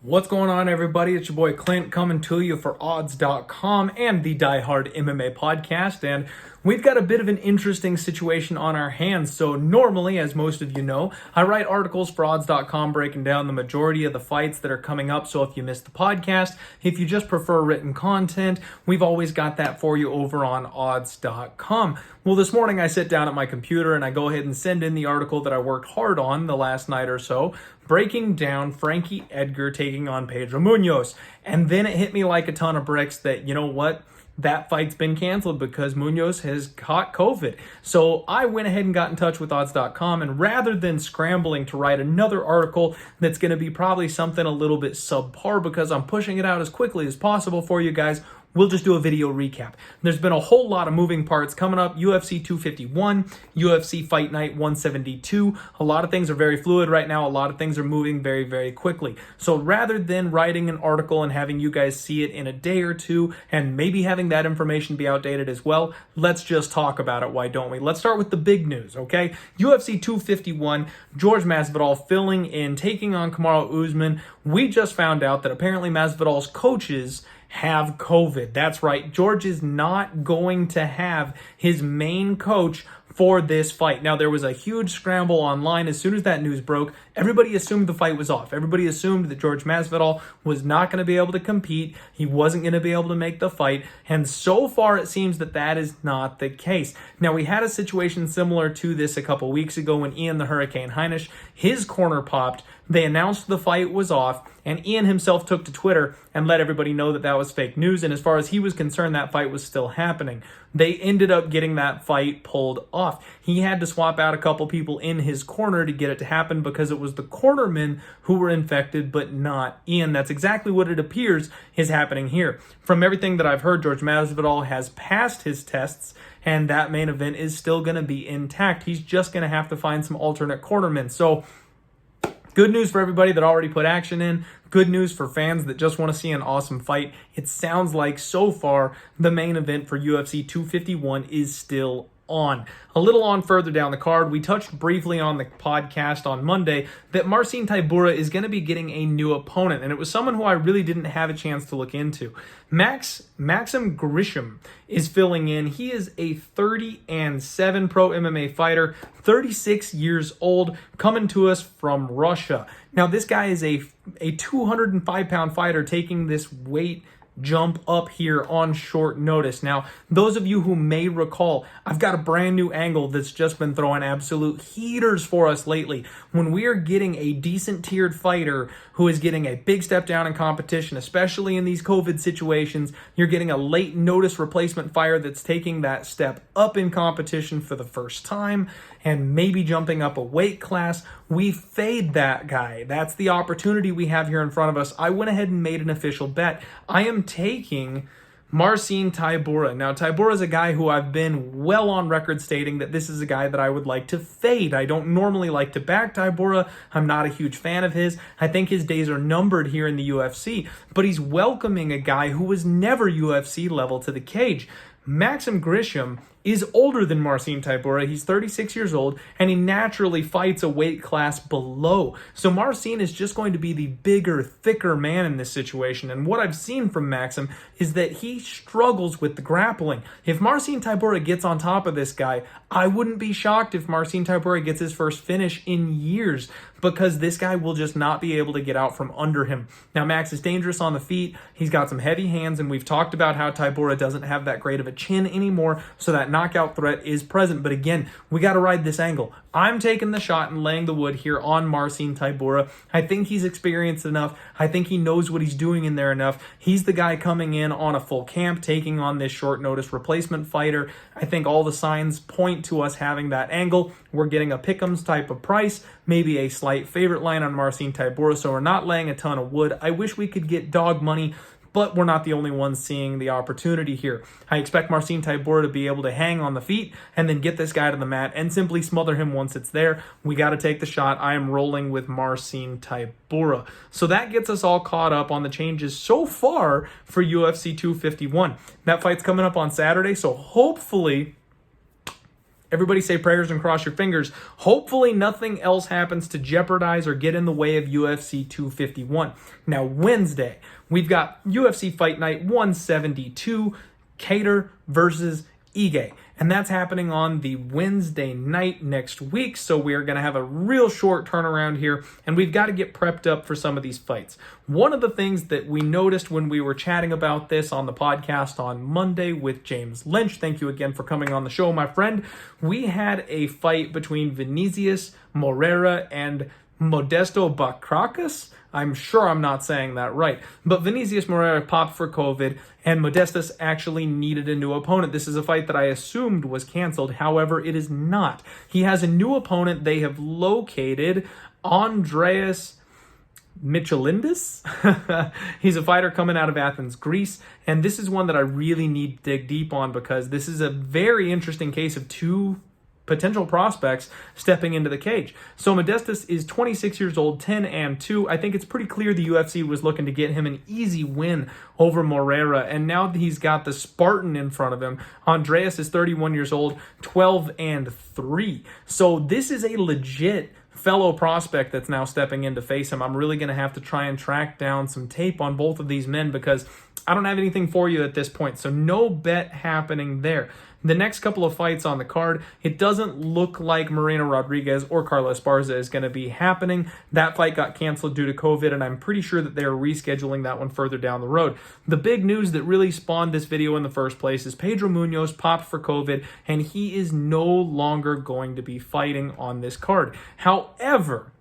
What's going on, everybody? It's your boy Clint coming to you for odds.com and the Die Hard MMA podcast. And we've got a bit of an interesting situation on our hands. So normally, as most of you know, I write articles for odds.com breaking down the majority of the fights that are coming up. So if you missed the podcast, if you just prefer written content, we've always got that for you over on odds.com. Well, this morning I sit down at my computer and I go ahead and send in the article that I worked hard on the last night or so, breaking down Frankie Edgar taking on Pedro Munoz. And then it hit me like a ton of bricks that, you know what? That fight's been canceled because Munoz has caught COVID. So I went ahead and got in touch with odds.com, and rather than scrambling to write another article that's going to be probably something a little bit subpar because I'm pushing it out as quickly as possible for you guys, we'll just do a video recap. There's been a whole lot of moving parts coming up. UFC 251, UFC Fight Night 172. A lot of things are very fluid right now. A lot of things are moving very, very quickly. So rather than writing an article and having you guys see it in a day or two and maybe having that information be outdated as well, let's just talk about it. Why don't we? Let's start with the big news, okay? UFC 251, George Masvidal filling in, taking on Kamaru Usman. We just found out that apparently Masvidal's coaches have COVID. That's right. George is not going to have his main coach for this fight. Now, there was a huge scramble online. As soon as that news broke, everybody assumed the fight was off. Everybody assumed that George Masvidal was not going to be able to compete. He wasn't going to be able to make the fight. And so far, it seems that that is not the case. Now, we had a situation similar to this a couple weeks ago when Ian the Hurricane Heinisch, his corner popped. They announced the fight was off, and Ian himself took to Twitter and let everybody know that that was fake news. And as far as he was concerned, that fight was still happening. They ended up getting that fight pulled off. He had to swap out a couple people in his corner to get it to happen because it was the cornermen who were infected, but not Ian. That's exactly what it appears is happening here. From everything that I've heard, George Masvidal has passed his tests, and that main event is still going to be intact. He's just going to have to find some alternate cornermen. So, good news for everybody that already put action in. Good news for fans that just want to see an awesome fight. It sounds like so far the main event for UFC 251 is still on. A little on further down the card, we touched briefly on the podcast on Monday that Marcin Tybura is going to be getting a new opponent, and it was someone who I really didn't have a chance to look into. Maxim Grisham is filling in. He is a 30-7 pro MMA fighter, 36 years old, coming to us from Russia. Now, this guy is a 205-pound fighter taking this weight jump up here on short notice. Now, those of you who may recall, I've got a brand new angle that's just been throwing absolute heaters for us lately. When we are getting a decent tiered fighter who is getting a big step down in competition, especially in these COVID situations, you're getting a late notice replacement fighter that's taking that step up in competition for the first time and maybe jumping up a weight class. We fade that guy. That's the opportunity we have here in front of us. I went ahead and made an official bet. I am taking Marcin Tybura. Now, Tybura is a guy who I've been well on record stating that this is a guy that I would like to fade. I don't normally like to back Tybura. I'm not a huge fan of his. I think his days are numbered here in the UFC, but he's welcoming a guy who was never UFC level to the cage. Maxim Grisham is older than Marcin Tybura. He's 36 years old, and he naturally fights a weight class below. So Marcin is just going to be the bigger, thicker man in this situation. And what I've seen from Maxim is that he struggles with the grappling. If Marcin Tybura gets on top of this guy, I wouldn't be shocked if Marcin Tybura gets his first finish in years, because this guy will just not be able to get out from under him. Now, Max is dangerous on the feet. He's got some heavy hands, and we've talked about how Tybura doesn't have that great of a chin anymore, so that knockout threat is present. But again, we got to ride this angle. I'm taking the shot and laying the wood here on Marcin Tybura. I think he's experienced enough. I think he knows what he's doing in there enough. He's the guy coming in on a full camp, taking on this short notice replacement fighter. I think all the signs point to us having that angle. We're getting a pick'ems type of price, maybe a slight favorite line on Marcin Tybura, so we're not laying a ton of wood. I wish we could get dog money, but we're not the only ones seeing the opportunity here. I expect Marcin Tybura to be able to hang on the feet and then get this guy to the mat and simply smother him once it's there. We got to take the shot. I am rolling with Marcin Tybura. So that gets us all caught up on the changes so far for UFC 251. That fight's coming up on Saturday, so hopefully everybody say prayers and cross your fingers. Hopefully nothing else happens to jeopardize or get in the way of UFC 251. Now, Wednesday, we've got UFC Fight Night 172, Kattar versus Ige. And that's happening on the Wednesday night next week. So we're going to have a real short turnaround here, and we've got to get prepped up for some of these fights. One of the things that we noticed when we were chatting about this on the podcast on Monday with James Lynch, thank you again for coming on the show, my friend. We had a fight between Vinicius Moreira and Modesto Bakrakis. I'm sure I'm not saying that right. But Vinicius Moreira popped for COVID, and Modestus actually needed a new opponent. This is a fight that I assumed was canceled. However, it is not. He has a new opponent. They have located Andreas Michelindis. He's a fighter coming out of Athens, Greece. And this is one that I really need to dig deep on, because this is a very interesting case of two potential prospects stepping into the cage. So Modestus is 26 years old, 10-2. I think it's pretty clear the UFC was looking to get him an easy win over Moreira, and now that he's got the Spartan in front of him, Andreas is 31 years old, 12-3. So this is a legit fellow prospect that's now stepping in to face him. I'm really going to have to try and track down some tape on both of these men, because I don't have anything for you at this point, so no bet happening there. The next couple of fights on the card, it doesn't look like Moreno Rodriguez or Carlos Esparza is going to be happening. That fight got canceled due to COVID, and I'm pretty sure that they are rescheduling that one further down the road. The big news that really spawned this video in the first place is Pedro Munoz popped for COVID, and he is no longer going to be fighting on this card. However,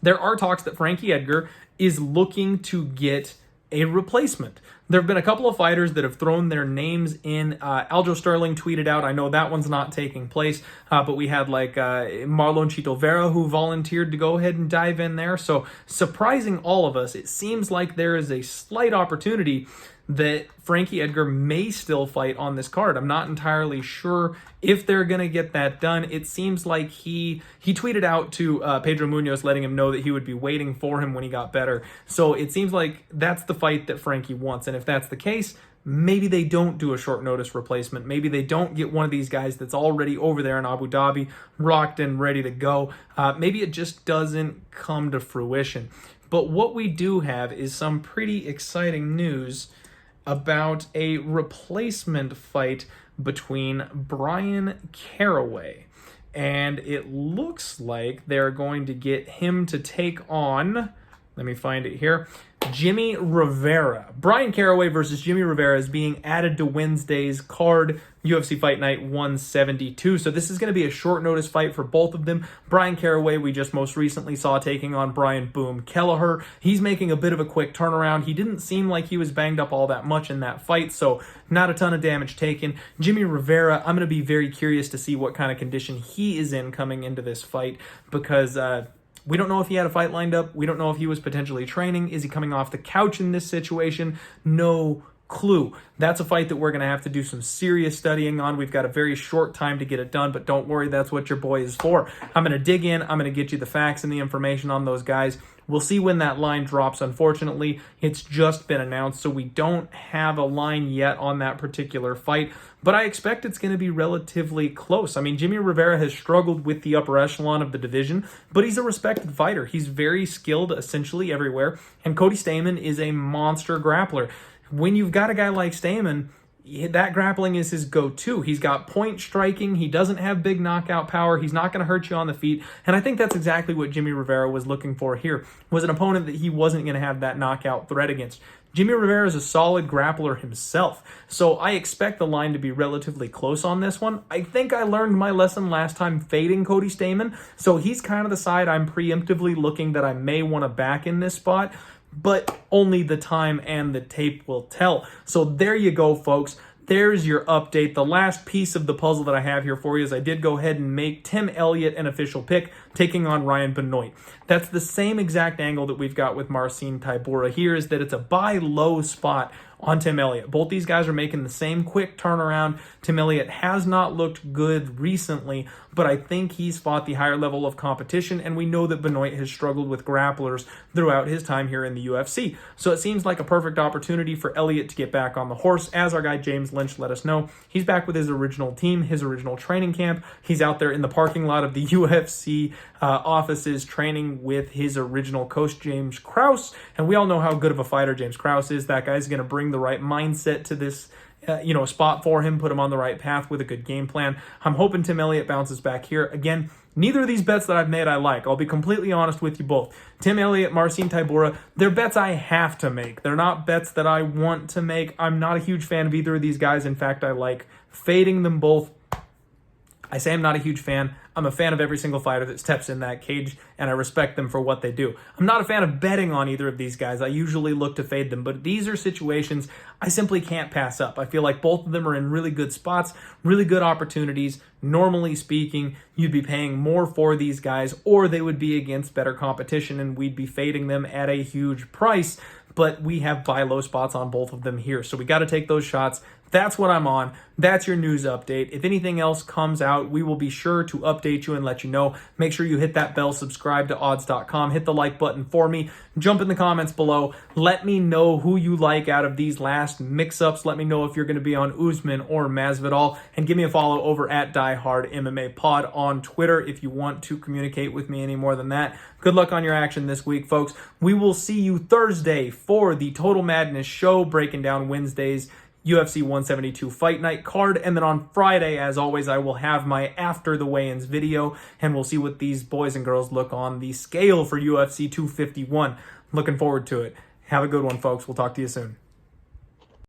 there are talks that Frankie Edgar is looking to get a replacement. There have been a couple of fighters that have thrown their names in. Aljo Sterling tweeted out, I know that one's not taking place, but we had like Marlon Chito Vera who volunteered to go ahead and dive in there. So surprising all of us, it seems like there is a slight opportunity that Frankie Edgar may still fight on this card. I'm not entirely sure if they're going to get that done. It seems like he tweeted out to Pedro Munoz letting him know that he would be waiting for him when he got better. So it seems like that's the fight that Frankie wants. And if that's the case, maybe they don't do a short notice replacement. Maybe they don't get one of these guys that's already over there in Abu Dhabi, rocked and ready to go. Maybe it just doesn't come to fruition. But what we do have is some pretty exciting news about a replacement fight between Brian Caraway. And it looks like they're going to get him to take on, let me find it here, Jimmy Rivera. Brian Caraway versus Jimmy Rivera is being added to Wednesday's card, UFC Fight Night 172. So this is going to be a short notice fight for both of them. Brian Caraway, we just most recently saw taking on Brian Boom Kelleher. He's making a bit of a quick turnaround. He didn't seem like he was banged up all that much in that fight, so not a ton of damage taken. Jimmy Rivera, I'm going to be very curious to see what kind of condition he is in coming into this fight, because we don't know if he had a fight lined up. We don't know if he was potentially training. Is he coming off the couch in this situation? No clue. That's a fight that we're going to have to do some serious studying on. We've got a very short time to get it done, but don't worry, that's what your boy is for. I'm going to dig in. I'm going to get you the facts and the information on those guys. We'll see when that line drops. Unfortunately, it's just been announced, so we don't have a line yet on that particular fight, but I expect it's going to be relatively close. I mean, Jimmy Rivera has struggled with the upper echelon of the division, but he's a respected fighter. He's very skilled essentially everywhere, and Cody Stamann is a monster grappler. When you've got a guy like Stamann, that grappling is his go-to. He's got point striking. He doesn't have big knockout power. He's not going to hurt you on the feet. And I think that's exactly what Jimmy Rivera was looking for here, was an opponent that he wasn't going to have that knockout threat against. Jimmy Rivera is a solid grappler himself, so I expect the line to be relatively close on this one. I think I learned my lesson last time fading Cody Stamann, so he's kind of the side I'm preemptively looking that I may want to back in this spot, but only the time and the tape will tell. So there you go, folks. There's your update. The last piece of the puzzle that I have here for you is I did go ahead and make Tim Elliott an official pick. taking on Ryan Benoit. That's the same exact angle that we've got with Marcin Tybura here, is that it's a buy low spot on Tim Elliott. Both these guys are making the same quick turnaround. Tim Elliott has not looked good recently, but I think he's fought the higher level of competition, and we know that Benoit has struggled with grapplers throughout his time here in the UFC. So it seems like a perfect opportunity for Elliott to get back on the horse. As our guy James Lynch let us know, he's back with his original team, his original training camp. He's out there in the parking lot of the UFC offices training with his original coach, James Krause. And we all know how good of a fighter James Krause is. That guy's going to bring the right mindset to this spot for him, put him on the right path with a good game plan. I'm hoping Tim Elliott bounces back here. Again, neither of these bets that I've made I like. I'll be completely honest with you both. Tim Elliott, Marcin Tybura, they're bets I have to make. They're not bets that I want to make. I'm not a huge fan of either of these guys. In fact, I like fading them both. I say I'm not a huge fan. I'm a fan of every single fighter that steps in that cage, and I respect them for what they do. I'm not a fan of betting on either of these guys. I usually look to fade them, but these are situations I simply can't pass up. I feel like both of them are in really good spots, really good opportunities. Normally speaking, you'd be paying more for these guys, or they would be against better competition, and we'd be fading them at a huge price. But we have buy low spots on both of them here, so we got to take those shots. That's what I'm on. That's your news update. If anything else comes out, we will be sure to update you and let you know. Make sure you hit that bell, subscribe to odds.com, hit the like button for me, jump in the comments below. Let me know who you like out of these last mix-ups. Let me know if you're going to be on Usman or Masvidal, and give me a follow over at Die Hard MMA Pod on Twitter if you want to communicate with me any more than that. Good luck on your action this week, folks. We will see you Thursday for the Total Madness show, breaking down Wednesday's UFC 172 Fight Night card. And then on Friday, as always, I will have my after the weigh-ins video, and we'll see what these boys and girls look on the scale for UFC 251. Looking forward to it. Have a good one, folks. We'll talk to you soon.